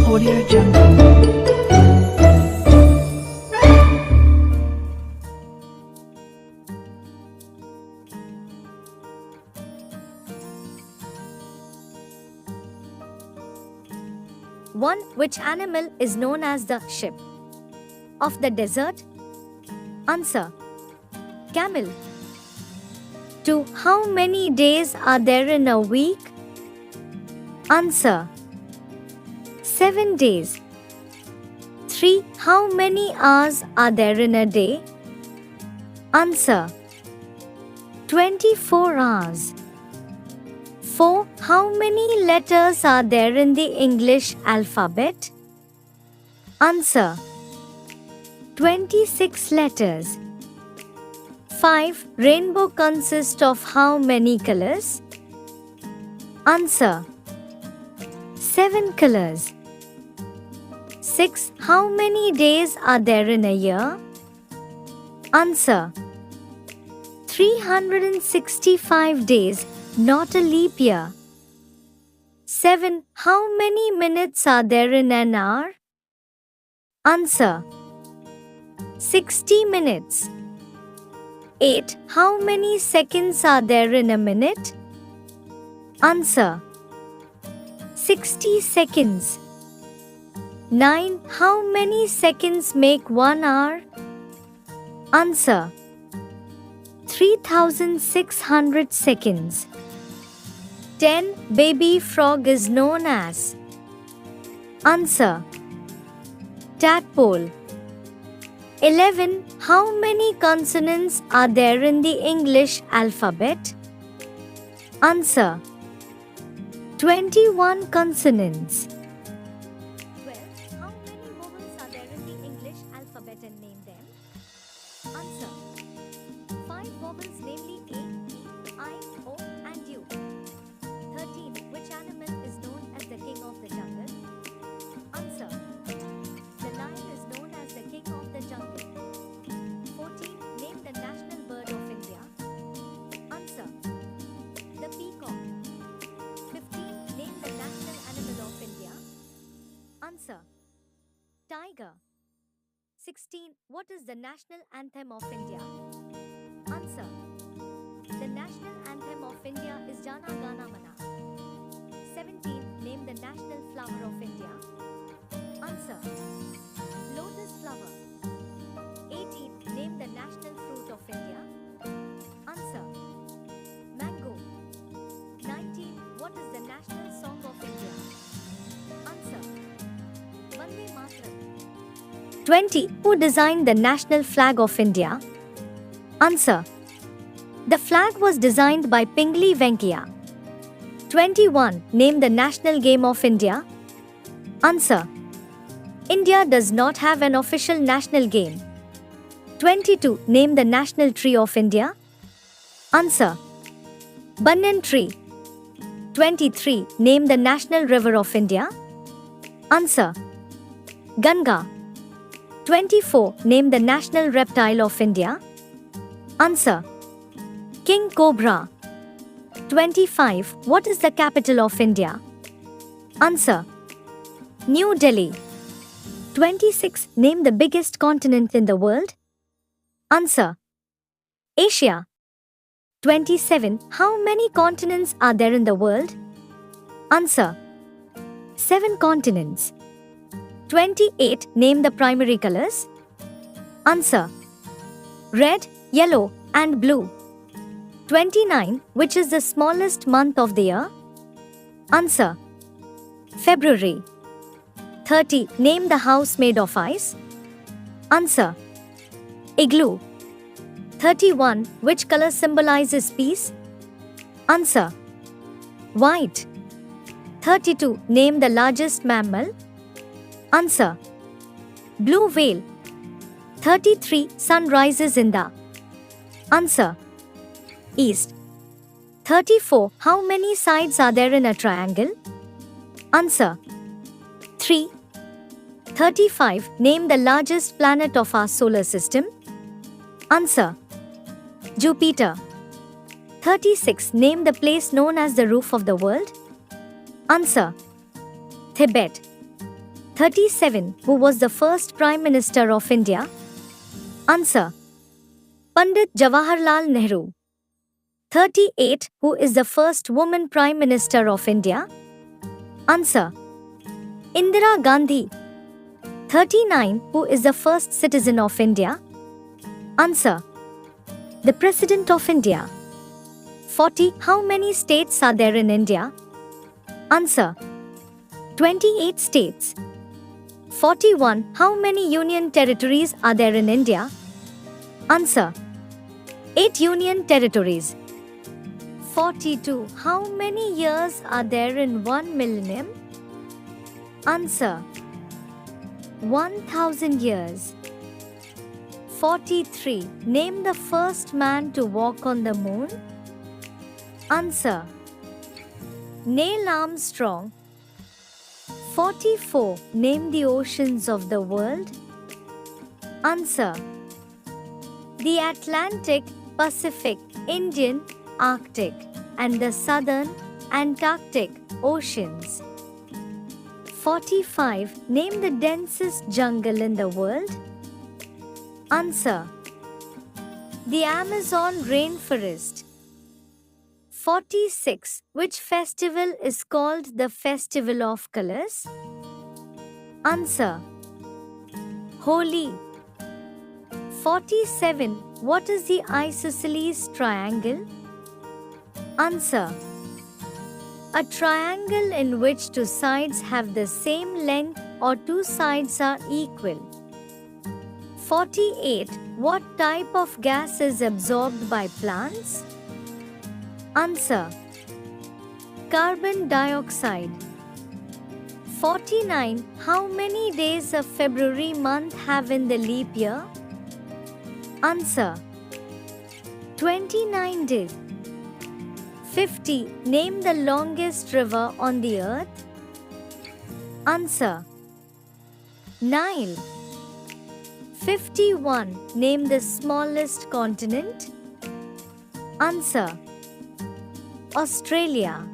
Audio Jungle. One. Which animal is known as the sheep of the desert? Answer. Camel. 2. How many days are there in a week? Answer. 7 days. 3. How many hours are there in a day? Answer. 24 hours. 4. How many letters are there in the English alphabet? Answer. 26 letters. 5. Rainbow consists of how many colors? Answer. 7 colors. 6. How many days are there in a year? Answer. 365 days, not a leap year. 7. How many minutes are there in an hour? Answer. 60 minutes. 8. How many seconds are there in a minute? Answer. 60 seconds. 9. How many seconds make 1 hour? Answer. 3600 seconds. 10. Baby frog is known as? Answer. Tadpole. 11. How many consonants are there in the English alphabet? Answer. 21 consonants. 12. How many vowels are there in the English alphabet and name them? Answer. 5 vowels, namely A, E, I, O and U. 13. Which animal is known as the king of the jungle? Answer. The lion is known as the king of the jungle. 14. Name the national bird of India. Answer. The peacock. 15. Name the national animal of India. Answer. Tiger. 16. What is the national anthem of India? Answer. The national anthem of India is Jana Gana Mana. 17. Name the national flower of India. Answer. Lotus flower. 18. Name the national fruit of India. Answer. Mango. 19. What is the national song of India? Answer. Vande Mataram. 20. Who designed the national flag of India? Answer. The flag was designed by Pingali Venkaiah. 21. Name the national game of India. Answer. India does not have an official national game. 22. Name the national tree of India. Answer. Banyan tree. 23. Name the national river of India. Answer. Ganga. 24. Name the national reptile of India. Answer. King Cobra. 25. What is the capital of India? Answer. New Delhi. 26. Name the biggest continent in the world. Answer. Asia. 27. How many continents are there in the world? Answer. 7 continents. 28. Name the primary colors. Answer. Red, yellow, and blue. 29. Which is the smallest month of the year? Answer. February. 30. Name the house made of ice. Answer. Igloo. 31. Which color symbolizes peace? Answer. White. 32. Name the largest mammal. Answer. Blue whale. 33. Sun rises in the. Answer. East. 34. How many sides are there in a triangle? Answer. 3. 35. Name the largest planet of our solar system. Answer. Jupiter. 36. Name the place known as the roof of the world. Answer. Tibet. 37. Who was the first Prime Minister of India? Answer. Pandit Jawaharlal Nehru. 38. Who is the first woman Prime Minister of India? Answer. Indira Gandhi. 39. Who is the first citizen of India? Answer. The President of India. 40. How many states are there in India? Answer. 28 states. 41. How many union territories are there in India? Answer. 8 union territories. 42. How many years are there in 1 millennium? Answer. 1000 years. 43. Name the first man to walk on the moon. Answer. Neil Armstrong. 44. Name the oceans of the world. Answer. The Atlantic, Pacific, Indian, Arctic, and the Southern, Antarctic Oceans. 45. Name the densest jungle in the world. Answer. The Amazon rainforest. 46. Which festival is called the Festival of Colors? Answer. Holi. 47. What is the isosceles triangle? Answer. A triangle in which two sides have the same length or two sides are equal. 48. What type of gas is absorbed by plants? Answer. Carbon dioxide. 49. How many days of February month have in the leap year? Answer. 29 days. 50. Name the longest river on the earth. Answer. Nile. 51. Name the smallest continent. Answer. Australia.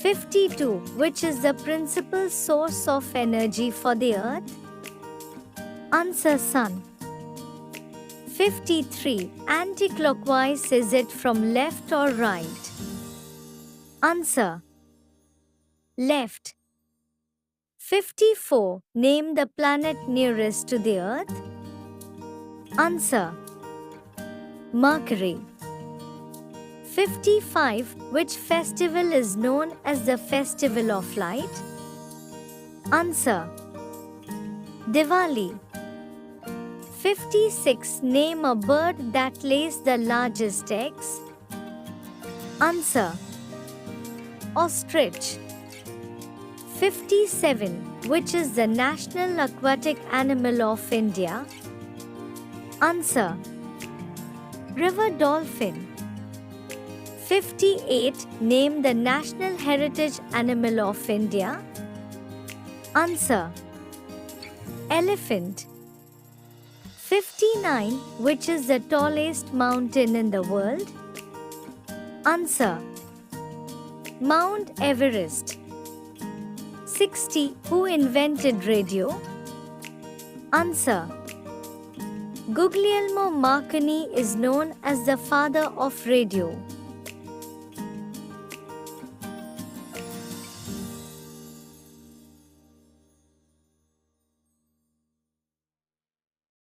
52. Which is the principal source of energy for the earth? Answer. Sun. 53. Anticlockwise, is it from left or right? Answer. Left. 54. Name the planet nearest to the earth. Answer. Mercury. 55. Which festival is known as the Festival of Light? Answer. Diwali. 56. Name a bird that lays the largest eggs. Answer. Ostrich. 57. Which is the national aquatic animal of India? Answer. River dolphin. 58. Name the national heritage animal of India. Answer. Elephant. 59. Which is the tallest mountain in the world? Answer. Mount Everest. 60. Who invented radio? Answer. Guglielmo Marconi is known as the father of radio.